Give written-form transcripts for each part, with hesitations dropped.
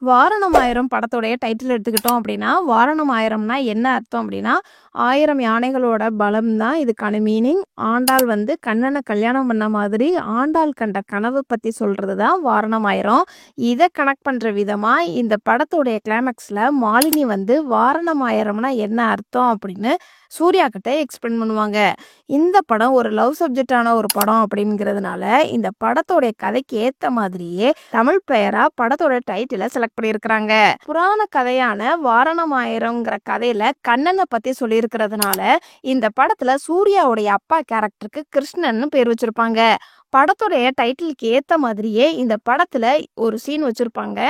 வாரணம் ஆயிரம் படத்தோடைய டைட்டில் எடுத்துக்கிட்டோம் அப்படின்னா, வாரணம் ஆயிரம்னா என்ன அர்த்தம் அப்படின்னா, 1000 யானைகளோட பலம் தான் இதுக்கான மீனிங். ஆண்டாள் வந்து கண்ணனை கல்யாணம் பண்ண மாதிரி ஆண்டாள் கண்ட கனவு பத்தி சொல்றது தான் வாரணம் ஆயிரம். இதை கனெக்ட் பண்ற விதமா இந்த படத்தோடைய கிளைமேக்ஸ்ல மாலினி வந்து வாரணம் ஆயிரம்னா என்ன அர்த்தம் அப்படின்னு சூர்யா கிட்ட எக்ஸ்பிளைன் பண்ணுவாங்க. இந்த படம் ஒரு லவ் சப்ஜெக்டான ஒரு படம் அப்படிங்கிறதுனால இந்த படத்தோடைய கதைக்கு ஏத்த மாதிரியே தமிழ் பெயரா படத்தோட டைட்டில செலக்ட் பண்ணியிருக்கிறாங்க. புராண கதையான வாரணம் ஆயிரம்ங்கிற கதையில கண்ணனை பத்தி சொல்லியிருக்கிறதுனால இந்த படத்துல சூர்யாவுடைய அப்பா கேரக்டருக்கு கிருஷ்ணன்னு பேர் வச்சிருப்பாங்க. படத்துடைய டைட்டிலுக்கு ஏத்த மாதிரியே இந்த படத்துல ஒரு சீன் வச்சிருப்பாங்க.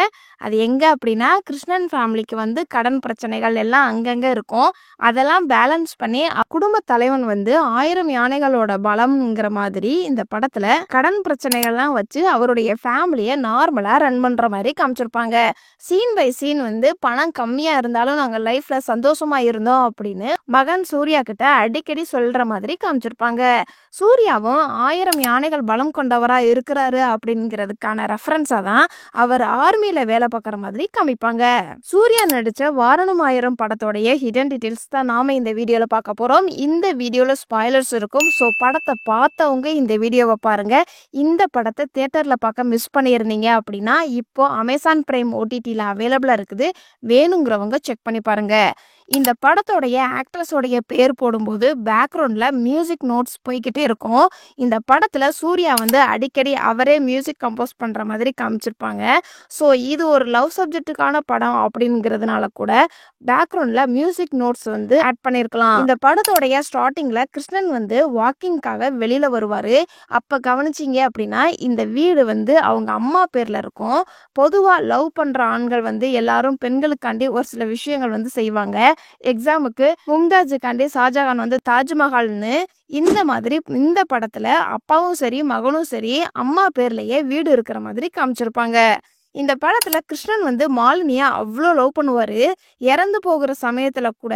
அது எங்க அப்படின்னா, கிருஷ்ணன் ஃபேமிலிக்கு வந்து கடன் பிரச்சனைகள் எல்லாம் அங்கங்க இருக்கும். அதெல்லாம் பேலன்ஸ் பண்ணி குடும்ப தலைவன் வந்து 1000 யானைகளோட பலம்ங்கிற மாதிரி இந்த படத்துல கடன் பிரச்சனைகள்லாம் வச்சு அவருடைய ஃபேமிலியை நார்மலா ரன் பண்ற மாதிரி காமிச்சிருப்பாங்க. சீன் பை சீன் வந்து பணம் கம்மியா இருந்தாலும் நாங்க லைஃப்ல சந்தோஷமா இருந்தோம் அப்படின்னு மகன் சூர்யா கிட்ட அடிக்கடி சொல்ற மாதிரி காமிச்சிருப்பாங்க. சூர்யாவும் 1000 யானைகள் பலம் கொண்டவரா இருக்கிறாரு அப்படிங்கிறதுக்கான ரெஃபரன்ஸா தான் அவர் ஆர்மியில வேலை பார்க்குற மாதிரி காமிப்பாங்க. சூர்யா நடிச்ச வாரணம் ஆயிரம் படத்தோடைய ஹிடன் டீடைல்ஸ் தான் நாம இந்த வீடியோல பார்க்க போறோம். இந்த வீடியோல ஸ்பாய்லர்ஸ் இருக்கும். ஸோ படத்தை பார்த்தவங்க இந்த வீடியோவை பாருங்க. இந்த படத்தை தியேட்டர்ல பார்க்க மிஸ் பண்ணியிருந்தீங்க அப்படின்னா இப்போ அமேசான் பிரைம் ஓடிடியில் அவைலபிளா இருக்குது. வேணுங்கிறவங்க செக் பண்ணி பாருங்க. இந்த படத்தோடைய ஆக்ட்ரஸோடைய பேர் போடும்போது பேக்ரவுண்ட்ல மியூசிக் நோட்ஸ் போய்கிட்டே இருக்கும். இந்த படத்துல சூர்யா வந்து அடிக்கடி அவரே மியூசிக் கம்போஸ் பண்ற மாதிரி காமிச்சிருப்பாங்க. ஸோ இது ஒரு லவ் சப்ஜெக்டுக்கான படம் அப்படிங்கிறதுனால கூட பேக்ரவுண்ட்ல மியூசிக் நோட்ஸ் வந்து ஆட் பண்ணியிருக்கலாம். இந்த படத்தோடைய ஸ்டார்டிங்ல கிருஷ்ணன் வந்து வாக்கிங்காக வெளியில வருவாரு. அப்ப கவனிச்சிங்க அப்படின்னா இந்த வீடு வந்து அவங்க அம்மா பேர்ல இருக்கும். பொதுவா லவ் பண்ற ஆண்கள் வந்து எல்லாரும் பெண்களுக்காண்டி ஒரு சில விஷயங்கள் வந்து செய்வாங்க. எக்ஸாமுக்கு மும்தாஜுக்காண்டி ஷாஜகான் வந்து தாஜ்மஹால்னு இந்த மாதிரி இந்த படத்துல அப்பாவும் சரி மகனும் சரி அம்மா பேர்லயே வீடு இருக்கிற மாதிரி காமிச்சிருப்பாங்க. இந்த படத்துல கிருஷ்ணன் வந்து மாலினியா அவ்வளோ லவ் பண்ணுவாரு. இறந்து போகிற சமயத்துல கூட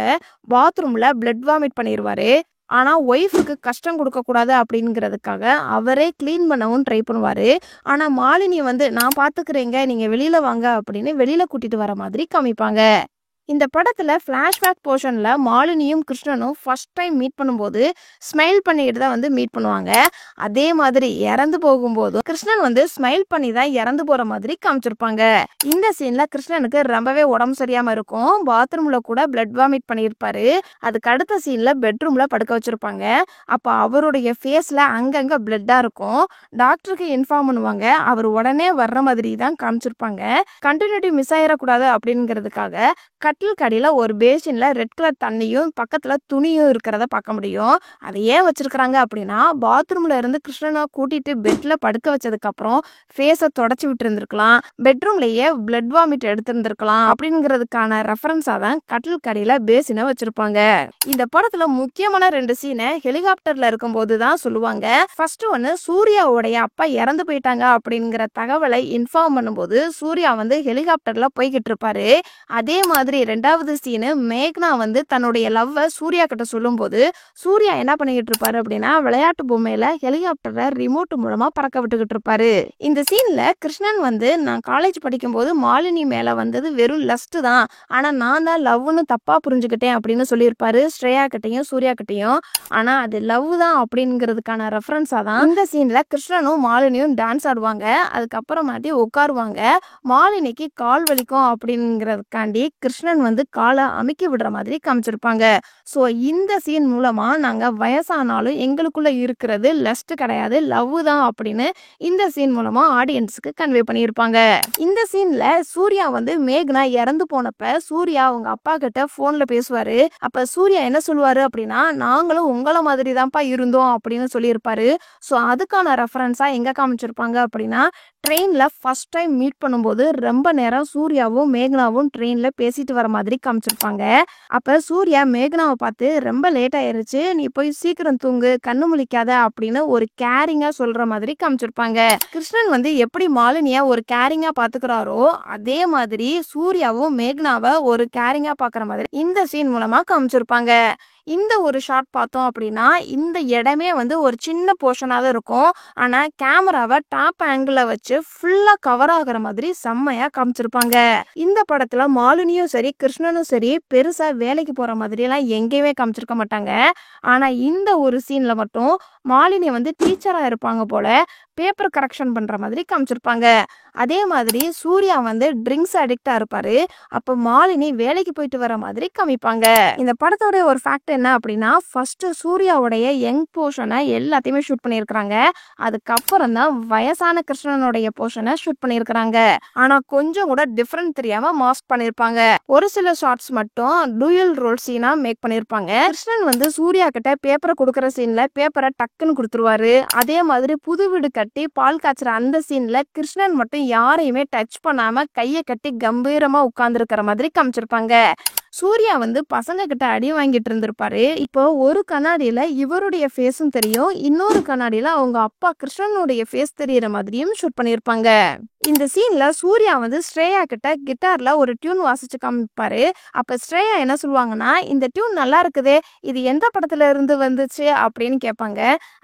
பாத்ரூம்ல பிளட் வாமிட் பண்ணிடுவாரு. ஆனா ஒய்ஃபுக்கு கஷ்டம் கொடுக்க கூடாது அப்படிங்கிறதுக்காக அவரே கிளீன் பண்ணவும் ட்ரை பண்ணுவாரு. ஆனா மாலினி வந்து நான் பாத்துக்கிறேங்க, நீங்க வெளியில வாங்க அப்படின்னு வெளியில கூட்டிட்டு வர மாதிரி காமிப்பாங்க. இந்த படத்துல ஃபிளாஷ்பேக் போர்ஷன்ல மாலினியும் கிருஷ்ணனும் ஃபர்ஸ்ட் டைம் மீட் பண்ணும்போது ஸ்மைல் பண்ணிட்டு தான் வந்து மீட் பண்ணுவாங்க. அதே மாதிரி இறந்து போகும்போதும் கிருஷ்ணன் வந்து ஸ்மைல் பண்ணி தான் இறந்து போற மாதிரி காமிச்சிருப்பாங்க. இந்த சீன்ல கிருஷ்ணனுக்கு ரொம்பவே உடம்பு சரியாம இருக்கும். பாத்ரூம்ல கூட பிளட் வாமிட் பண்ணியிருப்பாரு. அதுக்கு அடுத்த சீன்ல பெட்ரூம்ல படுக்க வச்சிருப்பாங்க. அப்ப அவருடைய ஃபேஸ்ல அங்கங்க பிளட்டா இருக்கும். டாக்டருக்கு இன்ஃபார்ம் பண்ணுவாங்க. அவர் உடனே வர்ற மாதிரி தான் காமிச்சிருப்பாங்க. கண்டினியூட்டி மிஸ் ஆயிடக்கூடாது அப்படிங்கிறதுக்காக கட்டில் கடியில ஒரு பேசின்ல ரெட் கலர் தண்ணியும் பக்கத்துல துணியும் இருக்கிறத பார்க்க முடியும். அதை ஏன் வச்சிருக்கிறாங்க அப்படின்னா, பாத்ரூம்ல இருந்து கிருஷ்ணனை கூட்டிட்டு பெட்ல படுக்க வச்சதுக்கு அப்புறம் ஃபேஸை தொடச்சி விட்டு இருந்திருக்கலாம், பெட்ரூம்லயே பிளட் வாமிட் எடுத்திருந்திருக்கலாம் அப்படிங்கிறதுக்கான ரெஃபரன்ஸா தான் கட்டில் கடியில பேசினை வச்சிருப்பாங்க. இந்த படத்துல முக்கியமான 2 சீனை ஹெலிகாப்டர்ல இருக்கும்போது தான் சொல்லுவாங்க. ஃபர்ஸ்ட் ஒன்னு சூர்யாவுடைய அப்பா இறந்து போயிட்டாங்க அப்படிங்கிற தகவலை இன்ஃபார்ம் பண்ணும்போது சூர்யா வந்து ஹெலிகாப்டர்ல போய்கிட்டு இருப்பாரு. அதே மாதிரி 2வது சீனு மேக்னா வந்து தன்னுடைய லவ்வை சூர்யா கிட்ட சொல்லும்போது சூர்யா என்ன பண்ணிக்கிட்டு இருப்பாரு அப்படின்னா, விளையாட்டு பொம்மையில ஹெலிகாப்டரை ரிமோட் மூலமா பறக்க விட்டுக்கிட்டு இருப்பாரு. இந்த சீன்ல கிருஷ்ணன் வந்து நான் காலேஜ் படிக்கும்போது மாலினி மேல வந்தது வெறும் லஸ்ட் தான், ஆனா நான் தான் லவ்னு தப்பா புரிஞ்சுக்கிட்டேன் அப்படின்னு சொல்லியிருப்பாரு ஸ்ரேயா கிட்டையும் சூர்யா கிட்டையும். ஆனா அது லவ் தான் அப்படிங்கிறதுக்கான ரெஃபரன்ஸா தான் இந்த சீன்ல கிருஷ்ணனும் மாலினியும் டான்ஸ் ஆடுவாங்க. அதுக்கப்புறமாட்டி உட்காருவாங்க. மாலினிக்கு கால் வலிக்கும் அப்படிங்கிறதுக்காண்டி கிருஷ்ணன் வந்து காலை அமுக்கி விடுற மாதிரி காமிச்சிருப்பாங்க. ஸோ இந்த சீன் மூலமா நாங்க வயசானாலும் எங்களுக்குள்ள இருக்கிறது லஸ்ட் கிடையாது, லவ் தான் அப்படின்னு இந்த சீன் மூலமா ஆடியன்ஸுக்கு கன்வே பண்ணியிருப்பாங்க. இந்த சீன்ல சூர்யா வந்து மேக்னா இறந்து போனப்ப சூர்யா அவங்க அப்பா கிட்ட போன்ல பேசுவாரு. அப்ப சூர்யா என்ன சொல்லுவாரு அப்படின்னா, நாங்களும் உங்களை மாதிரி தான்ப்பா இருந்தோம் அப்படின்னு சொல்லியிருப்பாரு. ஸோ அதுக்கான ரெஃபரன்ஸா எங்க காமிச்சிருப்பாங்க அப்படின்னா, ட்ரெயின்ல ஃபர்ஸ்ட் டைம் மீட் பண்ணும்போது ரொம்ப நேரம் சூர்யாவும் மேக்னாவும் ட்ரெயின்ல பேசிட்டு வர மாதிரி காமிச்சிருப்பாங்க. அப்ப சூர்யா மேக்னாவை பார்த்து ரொம்ப லேட் ஆயிருச்சு, நீ போய் சீக்கிரம் தூங்கு, கண்ணு முழிக்காத அப்படின்னு ஒரு கேரிங்கா சொல்ற மாதிரி காமிச்சிருப்பாங்க. கிருஷ்ணன் வந்து எப்படி மாலினியா ஒரு கேரிங்கா பாத்துக்கிறாரோ அதே மாதிரி சூர்யாவும் மேக்னாவை ஒரு கேரிங்கா பாக்குற மாதிரி இந்த சீன் மூலமா காமிச்சிருப்பாங்க. இந்த ஒரு ஷாட் பார்த்தோம் அப்படின்னா இந்த இடமே வந்து ஒரு சின்ன போர்ஷனா தான் இருக்கும். ஆனா கேமராவை டாப் ஆங்கிள் வச்சு ஃபுல்லா கவர் ஆகுற மாதிரி செம்மையா காமிச்சிருப்பாங்க. இந்த படத்துல மாலினியும் சரி கிருஷ்ணனும் சரி பெருசா வேலைக்கு போற மாதிரி எல்லாம் எங்கேயுமே காமிச்சிருக்க மாட்டாங்க. ஆனா இந்த ஒரு சீன்ல மட்டும் மாலினி வந்து டீச்சரா இருப்பாங்க போல, பேப்பர் கரெக்ஷன் பண்ற மாதிரி காமிச்சிருப்பாங்க. அதே மாதிரி சூர்யா வந்து ட்ரிங்க்ஸ் அடிக்டா இருப்பாரு. அப்ப மாலினி வேலைக்கு போயிட்டு வர மாதிரி காமிப்பாங்க. இந்த படத்தோட ஒரு ஃபேக்ட் என்ன அப்படின்னா ஃபர்ஸ்ட் சூர்யாவுடைய யங் போர்ஷனை எல்லாத்தையுமே ஷூட் பண்ணியிருக்கிறாங்க. அதுக்கப்புறம் தான் வயசான கிருஷ்ணனுடைய போர்ஷனை ஷூட் பண்ணியிருக்கிறாங்க. ஆனா கொஞ்சம் கூட டிஃபரெண்ட் தெரியாம மாஸ்க் பண்ணியிருப்பாங்க. ஒரு சில ஷார்ட்ஸ் மட்டும் டூயல் ரோல் சீனா மேக் பண்ணியிருப்பாங்க. கிருஷ்ணன் வந்து சூர்யா கிட்ட பேப்பரை கொடுக்குற சீன்ல பேப்பரை டக்குன்னு கொடுத்துருவாரு. அதே மாதிரி புது வீடு கட்டி பால் காய்ச்சுற அந்த சீன்ல கிருஷ்ணன் மட்டும் யாரையுமே டச் பண்ணாம கையை கட்டி கம்பீரமா உட்கார்ந்து இருக்கிற மாதிரி காமிச்சிருப்பாங்க. சூர்யா வந்து பசங்க கிட்ட அடி வாங்கிட்டு இருந்திருப்பாரு. இப்போ ஒரு கண்ணாடியில இவருடைய ஃபேஸும் தெரியும், இன்னொரு கண்ணாடியில அவங்க அப்பா கிருஷ்ணனுடைய ஃபேஸ் தெரியற மாதிரியும் ஷூட் பண்ணியிருப்பாங்க. இந்த சீன்ல சூர்யா வந்து ஸ்ரேயா கிட்ட கிட்டார்ல ஒரு டியூன் வாசிச்சு காமிப்பாரு. அப்ப ஸ்ரேயா என்ன சொல்லுவாங்கன்னா, இந்த டியூன் நல்லா இருக்குதே, இது எந்த படத்துல இருந்து வந்துச்சு அப்படின்னு கேட்பாங்க.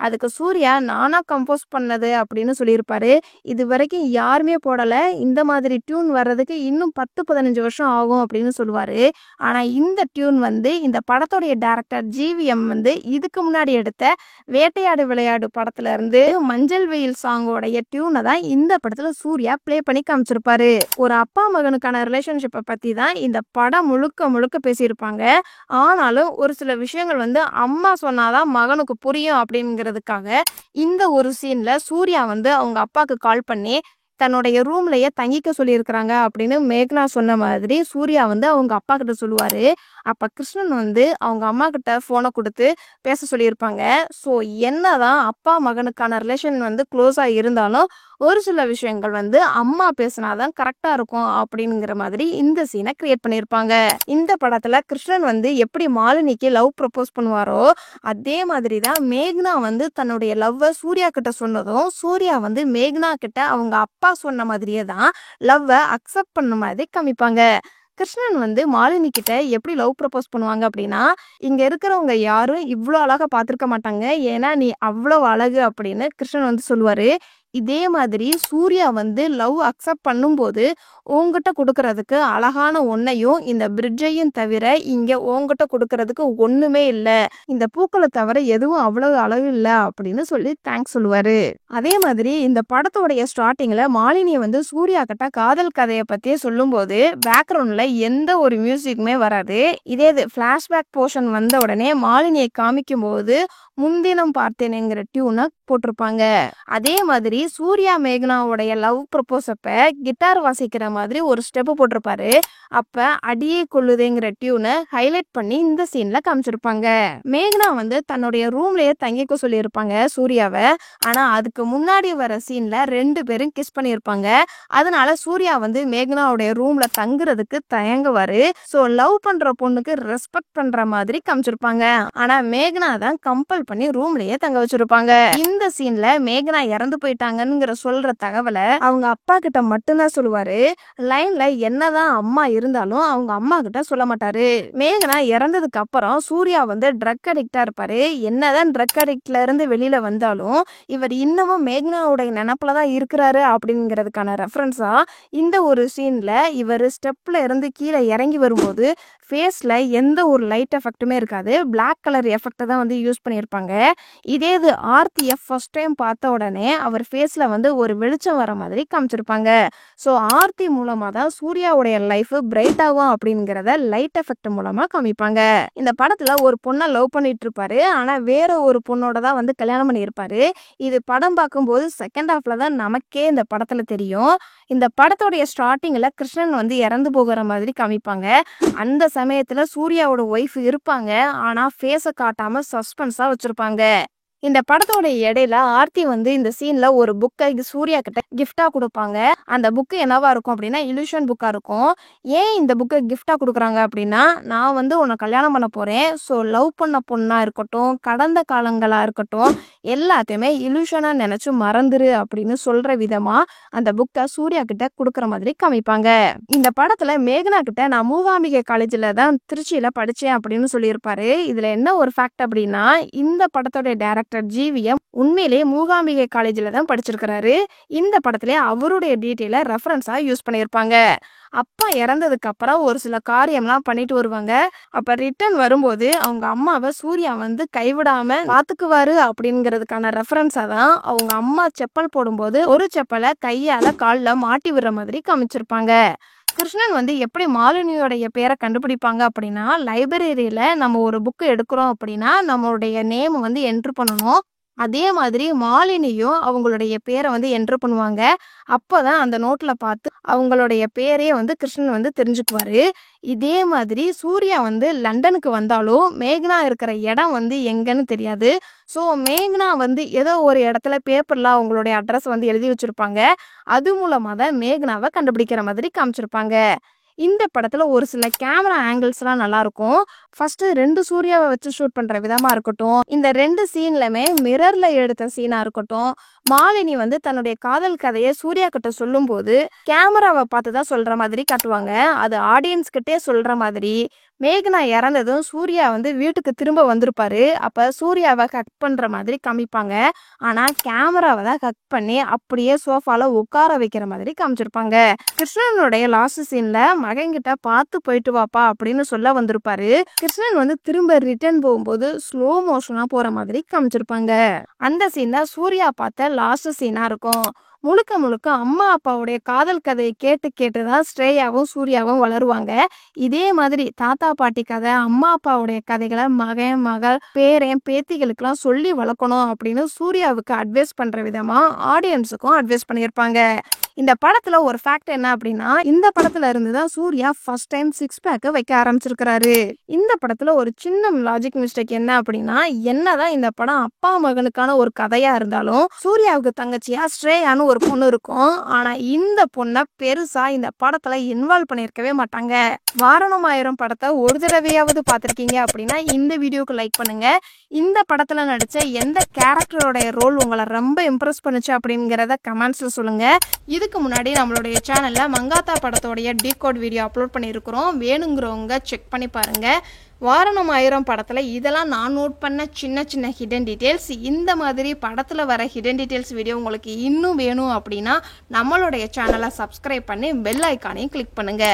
அதுக்கு சூர்யா நானா கம்போஸ் பண்ணது அப்படின்னு சொல்லியிருப்பாரு. இது வரைக்கும் யாருமே போடல, இந்த மாதிரி டியூன் வர்றதுக்கு இன்னும் 10-15 வருஷம் ஆகும் அப்படின்னு சொல்லுவாரு. ஆனா இந்த டியூன் வந்து இந்த படத்தோடைய டைரக்டர் ஜிவிஎம் வந்து இதுக்கு முன்னாடி எடுத்த வேட்டையாடு விளையாடு படத்துல இருந்து மஞ்சள் வெயில் சாங்கோடைய டியூனை தான் இந்த படத்துல சூர்யா ப்ளே பண்ணி காமிச்சிருப்பாரு. ஒரு அப்பா மகனுக்கான ரிலேஷன்ஷிப்பை பத்தி தான் இந்த படம் முழுக்க முழுக்க பேசியிருப்பாங்க. ஆனாலும் ஒரு சில விஷயங்கள் வந்து அம்மா சொன்னாதான் மகனுக்கு புரியும் அப்படிங்கிறதுக்காக இந்த ஒரு சீன்ல சூர்யா வந்து அவங்க அப்பாவுக்கு கால் பண்ணி தன்னுடைய ரூம்லயே தங்கிக்க சொல்லியிருக்கிறாங்க அப்படின்னு மேக்னா சொன்ன மாதிரி சூர்யா வந்து அவங்க அப்பா கிட்ட சொல்லுவாரு. அப்ப கிருஷ்ணன் வந்து அவங்க அம்மா கிட்ட போனை கொடுத்து பேச சொல்லியிருப்பாங்க. ஸோ என்னதான் அப்பா மகனுக்கான ரிலேஷன் வந்து க்ளோஸா இருந்தாலும் ஒரு சில விஷயங்கள் வந்து அம்மா பேசினாதான் கரெக்டா இருக்கும் அப்படிங்கிற மாதிரி இந்த சீனை கிரியேட் பண்ணியிருப்பாங்க. இந்த படத்துல கிருஷ்ணன் வந்து எப்படி மாலினிக்கு லவ் ப்ரப்போஸ் பண்ணுவாரோ அதே மாதிரி தான் மேக்னா வந்து தன்னுடைய லவ்வை சூர்யா கிட்ட சொன்னதும் சூர்யா வந்து மேக்னா கிட்ட அவங்க அப்பா சொன்ன மாதிரியே தான் லவ்வை அக்செப்ட் பண்ண மாதிரி காமிப்பாங்க. கிருஷ்ணன் வந்து மாலினி கிட்ட எப்படி லவ் ப்ரப்போஸ் பண்ணுவாங்க அப்படின்னா, இங்க இருக்கிறவங்க யாரும் இவ்வளோ அழகா பார்த்துருக்க மாட்டாங்க, ஏன்னா நீ அவ்வளோ அழகு அப்படின்னு கிருஷ்ணன் வந்து சொல்லுவாரு. இதே மாதிரி சூர்யா வந்து லவ் அக்செப்ட் பண்ணும்போது உங்ககிட்ட கொடுக்கறதுக்கு அழகான ஒன்னையும் இந்த பிரிட்ஜையும் தவிர இங்க உங்ககிட்ட கொடுக்கறதுக்கு ஒண்ணுமே இல்லை, இந்த பூக்களை தவிர எதுவும் அவ்வளவு அழகு இல்லை அப்படின்னு சொல்லி தேங்க்ஸ் சொல்லுவாரு. அதே மாதிரி இந்த படத்தோடைய ஸ்டார்டிங்ல மாலினியை வந்து சூர்யா கிட்ட காதல் கதையை பத்தியே சொல்லும்போது பேக்ரவுண்ட்ல எந்த ஒரு மியூசிக்குமே வராது. இதே இது பிளாஷ்பேக் போர்ஷன் வந்த உடனே மாலினியை காமிக்கும் போது முன்தினம் பார்த்தேனேங்கிற டியூனை போட்டிருப்பாங்க. அதே மாதிரி சூர்யா மேக்னாவுடைய லவ் ப்ரப்போஸப்ப கிட்டார் வாசிக்கிற மாதிரி ஒரு ஸ்டெப் போட்டிருப்பாரு. அப்ப அடியே கொள்ளுதேங்கிற டியூனை ஹைலைட் பண்ணி இந்த சீன்ல காமிச்சிருப்பாங்க. மேக்னா வந்து தன்னுடைய ரூம்லயே தங்கிக்க சொல்லியிருப்பாங்க சூர்யாவை. ஆனா அதுக்கு முன்னாடி வர சீன்ல 2 பேரும் கிஸ் பண்ணியிருப்பாங்க. அதனால சூர்யா வந்து மேக்னாவுடைய ரூம்ல தங்குறதுக்கு தயங்குவாரு. ஸோ லவ் பண்ற பொண்ணுக்கு ரெஸ்பெக்ட் பண்ற மாதிரி காமிச்சிருப்பாங்க. ஆனா மேக்னா தான் கம்பல் பண்ணி ரூம்லயே தங்க வச்சிருப்பாங்க. இந்த சீன்ல மேக்னா இறந்து போயிட்டாங்கங்கிற சொல்ற தகவலை அவங்க அப்பா கிட்ட மட்டும்தான் சொல்லுவாரு. லைன்ல என்னதான் அம்மா இருந்தாலும் அவங்க அம்மா கிட்ட சொல்ல மாட்டாரு. மேக்னா இறந்ததுக்கு அப்புறம் சூர்யா வந்து ட்ரக் அடிக்டா இருப்பாரு. என்னதான் ட்ரக் அடிக்ட்ல இருந்து வெளியில வந்தாலும் இவர் இன்னமும் மேக்னாவுடைய நினப்புலதான் இருக்கிறாரு அப்படிங்கிறதுக்கான ரெஃபரன்ஸா இந்த ஒரு சீன்ல இவர் ஸ்டெப்ல இருந்து கீழே இறங்கி வரும்போது ஃபேஸ்ல எந்த ஒரு லைட் எஃபெக்ட்டுமே இருக்காது, பிளாக் கலர் எஃபெக்டை தான் வந்து யூஸ் பண்ணியிருப்பாங்க. இதே இது ஆர்த்தியை ஃபர்ஸ்ட் டைம் பார்த்த உடனே அவர் ஃபேஸ்ல வந்து ஒரு வெளிச்சம் வர மாதிரி காமிச்சிருப்பாங்க. ஸோ ஆர்த்தி மூலமா தான் சூர்யாவுடைய லைஃப் பிரைட் ஆகும் அப்படிங்கிறத லைட் எஃபெக்ட் மூலமா காமிப்பாங்க. இந்த படத்துல ஒரு பொண்ணை லவ் பண்ணிட்டு இருப்பாரு. ஆனா வேற ஒரு பொண்ணோட தான் வந்து கல்யாணம் பண்ணியிருப்பாரு. இது படம் பார்க்கும்போது செகண்ட் ஹாஃப்ல தான் நமக்கே இந்த படத்துல தெரியும். இந்த படத்தோடைய ஸ்டார்டிங்ல கிருஷ்ணன் வந்து இறந்து போகிற மாதிரி காமிப்பாங்க. அந்த சமயத்துல சூர்யாவோட ஒய்ஃப் இருப்பாங்க. ஆனா ஃபேஸை காட்டாம சஸ்பென்ஸா வச்சிருப்பாங்க. இந்த படத்தோட இடையில ஆர்த்தி வந்து இந்த சீன்ல ஒரு புக்கை சூர்யா கிட்ட கிஃப்டா கொடுப்பாங்க. அந்த புக்கு என்னவா இருக்கும் அப்படின்னா இல்யூஷன் புக்கா இருக்கும். ஏன் இந்த புக்கை கிஃப்டா கொடுக்குறாங்க அப்படின்னா, நான் வந்து உன்னை கல்யாணம் பண்ண போறேன். ஸோ லவ் பண்ண பொண்ணா இருக்கட்டும், கடந்த காலங்களா இருக்கட்டும், எல்லாத்தையுமே இல்யூஷனா நினைச்சு மறந்துரு அப்படின்னு சொல்ற விதமா அந்த புக்கை சூர்யா கிட்ட கொடுக்குற மாதிரி காமிப்பாங்க. இந்த படத்துல மேகனா கிட்ட நான் மூகாம்பிகை காலேஜ்ல தான் திருச்சியில படிச்சேன் அப்படின்னு சொல்லியிருப்பாரு. இதுல என்ன ஒரு ஃபேக்ட் அப்படின்னா, இந்த படத்தோட டைரக்டர் ஜிவிஎம் உண்மையிலேயே மூகாம்பிகை காலேஜ்ல தான் படிச்சிருக்கிறாரு. இந்த படத்திலே அவருடைய டீட்டெயில ரெஃபரன்ஸா யூஸ் பண்ணியிருப்பாங்க. அப்பா இறந்ததுக்கு அப்புறம் ஒரு சில காரியம்லாம் பண்ணிட்டு வருவாங்க. அப்ப ரிட்டர்ன் வரும்போது அவங்க அம்மாவை சூர்யா வந்து கைவிடாம பாத்துக்குவாரு அப்படிங்கிறதுக்கான ரெஃபரன்ஸா தான் அவங்க அம்மா செப்பல் போடும்போது ஒரு செப்பலை கையால கால்ல மாட்டி விடுற மாதிரி காமிச்சிருப்பாங்க. கிருஷ்ணன் வந்து எப்படி மாலினியோடைய பேரை கண்டுபிடிப்பாங்க அப்படின்னா, லைப்ரரியில நம்ம ஒரு புக்கு எடுக்கிறோம் அப்படின்னா நம்மளுடைய நேம் வந்து என்ட்ரு பண்ணணும். அதே மாதிரி மாலினியும் அவங்களுடைய பேரை வந்து என்ட்ரு பண்ணுவாங்க. அப்போதான் அந்த நோட்ல பார்த்து அவங்களுடைய பேரே வந்து கிருஷ்ணன் வந்து தெரிஞ்சுக்குவாரு. இதே மாதிரி சூர்யா வந்து லண்டனுக்கு வந்தாலும் மேகனா இருக்கிற இடம் வந்து எங்கன்னு தெரியாது. ஸோ மேகனா வந்து ஏதோ ஒரு இடத்துல பேப்பர்ல அவங்களுடைய அட்ரஸ் வந்து எழுதி வச்சிருப்பாங்க. அது மூலமா தான் மேகனாவை கண்டுபிடிக்கிற மாதிரி காமிச்சிருப்பாங்க. இந்த படத்துல ஒரு சில கேமரா ஆங்கிள்ஸ்லாம் நல்லா இருக்கும். ஃபர்ஸ்ட் 2 சூர்யாவை வச்சு ஷூட் பண்ற விதமா இருக்கட்டும், இந்த 2 சீன்லமே மிரர்ல எடுத்த சீனா இருக்கட்டும், மாலினி வந்து தன்னுடைய காதல் கதையை சூர்யா கிட்ட சொல்லும்போது கேமராவை பார்த்து தான் சொல்ற மாதிரி காட்டுவாங்க. அது ஆடியன்ஸ் கிட்டே சொல்ற மாதிரி. மேகனா இறந்ததும் சூர்யா வந்து வீட்டுக்கு திரும்ப வந்திருப்பாரு. அப்ப சூர்யாவை கட் பண்ற மாதிரி காமிப்பாங்க. ஆனா கேமராவை தான் கட் பண்ணி அப்படியே சோஃபால உட்கார வைக்கிற மாதிரி காமிச்சிருப்பாங்க. கிருஷ்ணனுடைய லாஸ்ட் சீன்ல மகன்கிட்ட பார்த்து போயிட்டு வாப்பா அப்படின்னு சொல்ல வந்திருப்பாரு. கிருஷ்ணன் வந்து திரும்ப ரிட்டர்ன் போகும்போது ஸ்லோ மோஷனா போற மாதிரி காமிச்சிருப்பாங்க. அந்த சீன் தான் சூர்யா பார்த்த லாஸ்ட் சீனா இருக்கும். முழுக்க முழுக்க அம்மா அப்பாவுடைய காதல் கதையை கேட்டு கேட்டுதான் ஸ்ரேயாவும் சூர்யாவும் வளருவாங்க. இதே மாதிரி தாத்தா பாட்டி கதை, அம்மா அப்பாவுடைய கதைகளை மகன் மகள் பேரன் பேத்திகளுக்கெல்லாம் சொல்லி வளர்க்கணும் அப்படின்னு சூர்யாவுக்கு அட்வைஸ் பண்ற விதமா ஆடியன்ஸுக்கும் அட்வைஸ் பண்ணியிருப்பாங்க. இந்த படத்துல ஒரு ஃபேக்ட் என்ன அப்படின்னா, இந்த படத்துல இருந்துதான் சூர்யா ஃபர்ஸ்ட் டைம் 6 பேக்கை வைக்க ஆரம்பிச்சிருக்கிறாரு. இந்த படத்துல ஒரு சின்ன லாஜிக் மிஸ்டேக் என்ன அப்படின்னா, என்னதான் இந்த படம் அப்பா மகனுக்கான ஒரு கதையா இருந்தாலும் சூர்யாவுக்கு தங்கச்சியா ஸ்ரேயான்னு ஒரு பொண்ணு இருக்கும். ஆனா இந்த பொண்ணை பெருசா இந்த படத்துல இன்வால்வ் பண்ணியிருக்கவே மாட்டாங்க. வாரணம் ஆயிரம் படத்தை ஒரு தடவையாவது பார்த்திருக்கீங்க அப்படின்னா இந்த வீடியோக்கு லைக் பண்ணுங்க. இந்த படத்துல நடிச்ச எந்த கேரக்டரோட ரோல் உங்களை ரொம்ப இம்ப்ரெஸ் பண்ணுச்சு அப்படிங்கிறத கமெண்ட்ஸ்ல சொல்லுங்க. இதுக்கு முன்னாடி நம்மளுடைய சேனல்ல மங்காத்தா படத்தோடைய டீகோட் வீடியோ அப்லோட் பண்ணியிருக்கிறோம். வேணுங்கிறவங்க செக் பண்ணி பாருங்க. வாரணம் ஆயிரம் படத்துல இதெல்லாம் நான் நோட் பண்ண சின்ன சின்ன ஹிடன் டீட்டெயில்ஸ். இந்த மாதிரி படத்துல வர ஹிடன் டீட்டெயில்ஸ் வீடியோ உங்களுக்கு இன்னும் வேணும் அப்படின்னா நம்மளுடைய சேனலை சப்ஸ்கிரைப் பண்ணி பெல் ஐக்கானையும் கிளிக் பண்ணுங்க.